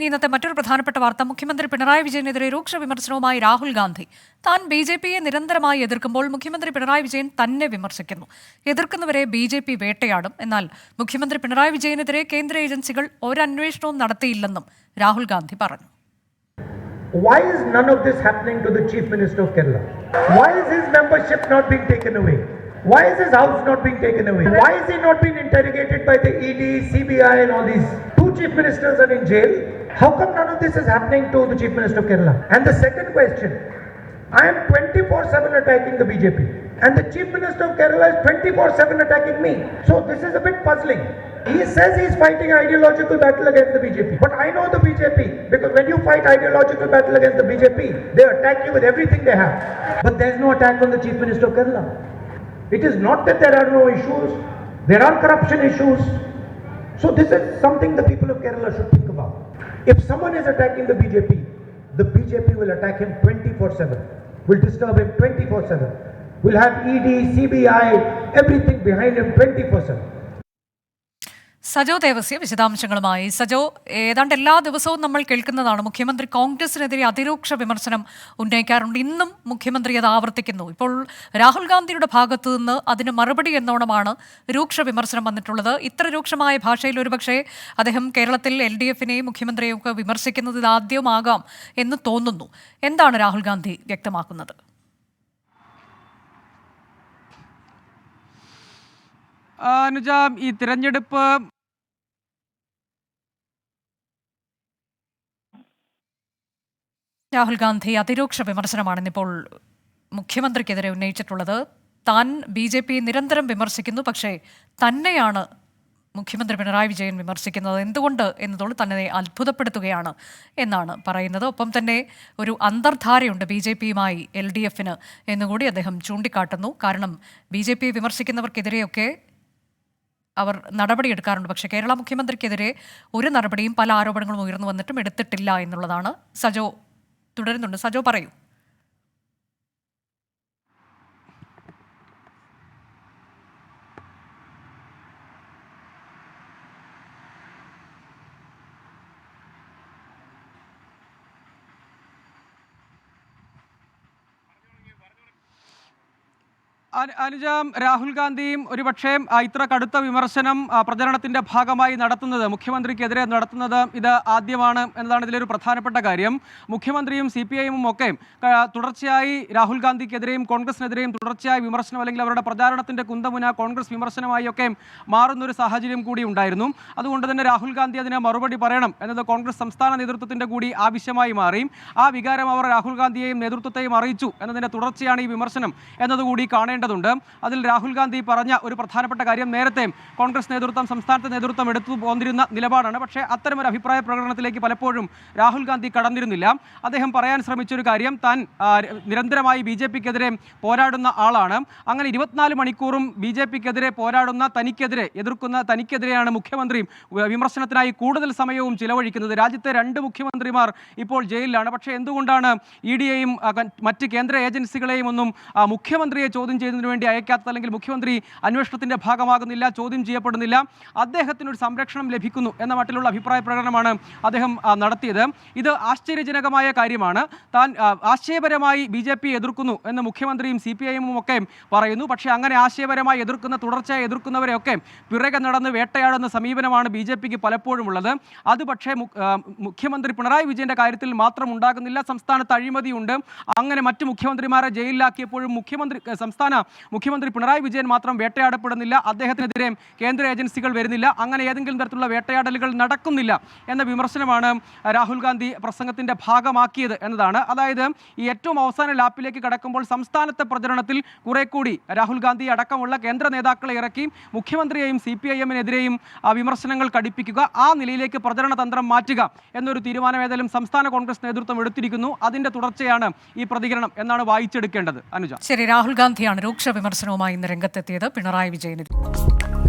ഇന്നത്തെ മറ്റൊരു പ്രധാനപ്പെട്ട വാർത്ത. മുഖ്യമന്ത്രി പിണറായി വിജയനെതിരെ രൂക്ഷ വിമർശനവുമായി രാഹുൽ ഗാന്ധി. താൻ BJPയെ നിരന്തരമായി എതിർക്കുമ്പോൾ മുഖ്യമന്ത്രി പിണറായി വിജയൻ തന്നെ വിമർശിക്കുന്നു. എതിർക്കുന്നവരെ BJP വേട്ടയാടും. എന്നാൽ മുഖ്യമന്ത്രി പിണറായി വിജയനെതിരെ കേന്ദ്ര ഏജൻസികൾ ഒരന്വേഷണവും നടത്തിയില്ലെന്നും രാഹുൽ ഗാന്ധി പറഞ്ഞു. Why is none of this happening to the Chief Minister of Kerala? Why is his membership not being taken away? Why is his house not being taken away? Why is he not being interrogated by the ED, CBI and all these? Two Chief Ministers are in jail. How come none of this is happening to the Chief Minister of Kerala? And the second question, I am 24/7 attacking the BJP and the Chief Minister of Kerala is 24/7 attacking me. So this is a bit puzzling. He says he is fighting ideological battle against the BJP. But I know the BJP, because when you fight ideological battle against the BJP, they attack you with everything they have. But there is no attack on the Chief Minister of Kerala. It is not that there are no issues. There are corruption issues. So this is something the people of Kerala should think about. If someone is attacking the BJP will attack him 24/7, will disturb him 24/7, will have ED, CBI, everything behind him 24/7. Sajo Devasya വിശദാംശങ്ങളുമായി. സജോ, ഏതാണ്ട് എല്ലാ ദിവസവും നമ്മൾ കേൾക്കുന്നതാണ് മുഖ്യമന്ത്രി കോൺഗ്രസിനെതിരെ അതിരൂക്ഷ വിമർശനം ഉന്നയിക്കാറുണ്ട്. ഇന്നും മുഖ്യമന്ത്രി അത് ആവർത്തിക്കുന്നു. ഇപ്പോൾ രാഹുൽ ഗാന്ധിയുടെ ഭാഗത്തു നിന്ന് അതിന് മറുപടി എന്നോണമാണ് രൂക്ഷ വിമർശനം വന്നിട്ടുള്ളത്. ഇത്ര രൂക്ഷമായ ഭാഷയിൽ ഒരുപക്ഷെ അദ്ദേഹം കേരളത്തിൽ LDFനെയും മുഖ്യമന്ത്രിയെയും ഒക്കെ വിമർശിക്കുന്നത് ഇതാദ്യമാകാം എന്ന് തോന്നുന്നു. എന്താണ് രാഹുൽ ഗാന്ധി വ്യക്തമാക്കുന്നത്? അനുജ, ഈ തിരഞ്ഞെടുപ്പ് രാഹുൽ ഗാന്ധി അതിരൂക്ഷ വിമർശനമാണ് ഇന്നിപ്പോൾ മുഖ്യമന്ത്രിക്കെതിരെ ഉന്നയിച്ചിട്ടുള്ളത്. താൻ BJPയെ നിരന്തരം വിമർശിക്കുന്നു, പക്ഷേ തന്നെയാണ് മുഖ്യമന്ത്രി പിണറായി വിജയൻ വിമർശിക്കുന്നത്. എന്തുകൊണ്ട് എന്നതോട് തന്നെ അത്ഭുതപ്പെടുത്തുകയാണ് എന്നാണ് പറയുന്നത്. ഒപ്പം തന്നെ ഒരു അന്തർധാരയുണ്ട് BJPയുമായി LDFന് എന്നുകൂടി അദ്ദേഹം ചൂണ്ടിക്കാട്ടുന്നു. കാരണം BJPയെ വിമർശിക്കുന്നവർക്കെതിരെയൊക്കെ അവർ നടപടിയെടുക്കാറുണ്ട്. പക്ഷേ കേരള മുഖ്യമന്ത്രിക്കെതിരെ ഒരു നടപടിയും പല ആരോപണങ്ങളും ഉയർന്നു വന്നിട്ടും എടുത്തിട്ടില്ല എന്നുള്ളതാണ്. സജോ തുടരുന്നുണ്ട്. സജോ, പറയൂ. അനുജ, രാഹുൽ ഗാന്ധിയും ഒരുപക്ഷെ ഇത്ര കടുത്ത വിമർശനം പ്രചരണത്തിന്റെ ഭാഗമായി നടത്തുന്നത്, മുഖ്യമന്ത്രിക്കെതിരെ നടത്തുന്നത് ഇത് ആദ്യമാണ് എന്നതാണ് ഇതിലൊരു പ്രധാനപ്പെട്ട കാര്യം. മുഖ്യമന്ത്രിയും CPIഎമ്മും ഒക്കെ തുടർച്ചയായി രാഹുൽ ഗാന്ധിക്കെതിരെയും കോൺഗ്രസിനെതിരെയും തുടർച്ചയായി വിമർശനം, അല്ലെങ്കിൽ അവരുടെ പ്രചാരണത്തിന്റെ കുന്തമുന കോൺഗ്രസ് വിമർശനമായി ഒക്കെ മാറുന്നൊരു സാഹചര്യം കൂടി ഉണ്ടായിരുന്നു. അതുകൊണ്ട് തന്നെ രാഹുൽ ഗാന്ധി അതിന് മറുപടി പറയണം എന്നത് കോൺഗ്രസ് സംസ്ഥാന നേതൃത്വത്തിന്റെ കൂടി ആവശ്യമായി മാറി. ആ വികാരം അവർ രാഹുൽ ഗാന്ധിയെയും നേതൃത്വത്തെയും അറിയിച്ചു എന്നതിന്റെ തുടർച്ചയാണ് ഈ വിമർശനം എന്നതുകൂടി കാണേണ്ടതുണ്ട്. അതിൽ രാഹുൽ ഗാന്ധി പറഞ്ഞ ഒരു പ്രധാനപ്പെട്ട കാര്യം, നേരത്തെ കോൺഗ്രസ് നേതൃത്വം, സംസ്ഥാനത്തെ നേതൃത്വം എടുത്തു പോന്നിരുന്ന നിലപാടാണ്. പക്ഷേ അത്തരമൊരു അഭിപ്രായ പ്രകടനത്തിലേക്ക് പലപ്പോഴും രാഹുൽ ഗാന്ധി കടന്നിരുന്നില്ല. അദ്ദേഹം പറയാൻ ശ്രമിച്ചൊരു കാര്യം, താൻ നിരന്തരമായി BJPക്കെതിരെ പോരാടുന്ന ആളാണ്. അങ്ങനെ 24 മണിക്കൂറും BJPക്കെതിരെ പോരാടുന്ന എതിർക്കുന്ന തനിക്കെതിരെയാണ് മുഖ്യമന്ത്രി വിമർശനത്തിനായി കൂടുതൽ സമയവും ചിലവഴിക്കുന്നത്. രാജ്യത്തെ 2 മുഖ്യമന്ത്രിമാർ ഇപ്പോൾ ജയിലിലാണ്. പക്ഷേ എന്തുകൊണ്ടാണ് EDയെയും മറ്റ് കേന്ദ്ര ഏജൻസികളെയും ഒന്നും മുഖ്യമന്ത്രിയെ ചോദ്യം ചെയ്യുന്നതിന് വേണ്ടി അയക്കാത്തത്, അല്ലെങ്കിൽ മുഖ്യമന്ത്രി അന്വേഷണത്തിന്റെ ഭാഗമാകുന്നില്ല, ചോദ്യം ചെയ്യപ്പെടുന്നില്ല, അദ്ദേഹത്തിനൊരു സംരക്ഷണം ലഭിക്കുന്നു എന്ന മട്ടിലുള്ള അഭിപ്രായ പ്രകടനമാണ് അദ്ദേഹം നടത്തിയത്. ഇത് ആശ്ചര്യജനകമായ കാര്യമാണ്. താൻ ആശയപരമായി BJPയെ എതിർക്കുന്നു എന്ന് മുഖ്യമന്ത്രിയും CPIഎമ്മും ഒക്കെ പറയുന്നു. പക്ഷേ അങ്ങനെ ആശയപരമായി തുടർച്ചയായി എതിർക്കുന്നവരെയൊക്കെ പിറകെ നടന്ന് വേട്ടയാടുന്ന സമീപനമാണ് BJPക്ക് പലപ്പോഴും ഉള്ളത്. അത് പക്ഷേ മുഖ്യമന്ത്രി പിണറായി വിജയന്റെ കാര്യത്തിൽ മാത്രം ഉണ്ടാകുന്നില്ല. സംസ്ഥാനത്ത് അഴിമതിയുണ്ട്. അങ്ങനെ മറ്റ് മുഖ്യമന്ത്രിമാരെ ജയിലിലാക്കിയപ്പോഴും സംസ്ഥാന മുഖ്യമന്ത്രി പിണറായി വിജയൻ മാത്രം വേട്ടയാടപ്പെടുന്നില്ല, അദ്ദേഹത്തിനെതിരെ കേന്ദ്ര ഏജൻസികൾ വരുന്നില്ല, അങ്ങനെ ഏതെങ്കിലും തരത്തിലുള്ള വേട്ടയാടലുകൾ നടക്കുന്നില്ല എന്ന വിമർശനമാണ് രാഹുൽ ഗാന്ധി പ്രസംഗത്തിന്റെ ഭാഗമാക്കിയത് എന്നതാണ്. അതായത് ഈ ഏറ്റവും അവസാന ലാപ്പിലേക്ക് കടക്കുമ്പോൾ സംസ്ഥാനത്തെ പ്രചരണത്തിൽ കുറെ കൂടി രാഹുൽ ഗാന്ധി അടക്കമുള്ള കേന്ദ്ര നേതാക്കളെ ഇറക്കി മുഖ്യമന്ത്രിയെയും CPIഎമ്മിനെതിരെയും വിമർശനങ്ങൾ കടുപ്പിക്കുക, ആ നിലയിലേക്ക് പ്രചരണ തന്ത്രം മാറ്റുക എന്നൊരു തീരുമാനം ഏതായാലും സംസ്ഥാന കോൺഗ്രസ് നേതൃത്വം എടുത്തിരിക്കുന്നു. അതിന്റെ തുടർച്ചയാണ് ഈ പ്രതികരണം എന്നാണ് വായിച്ചെടുക്കേണ്ടത്. അനുജ, ശരി. രാഹുൽ ഗാന്ധിയാണ് രൂക്ഷ വിമർശനവുമായി ഇന്ന് രംഗത്തെത്തിയത് പിണറായി വിജയനെതിരെ.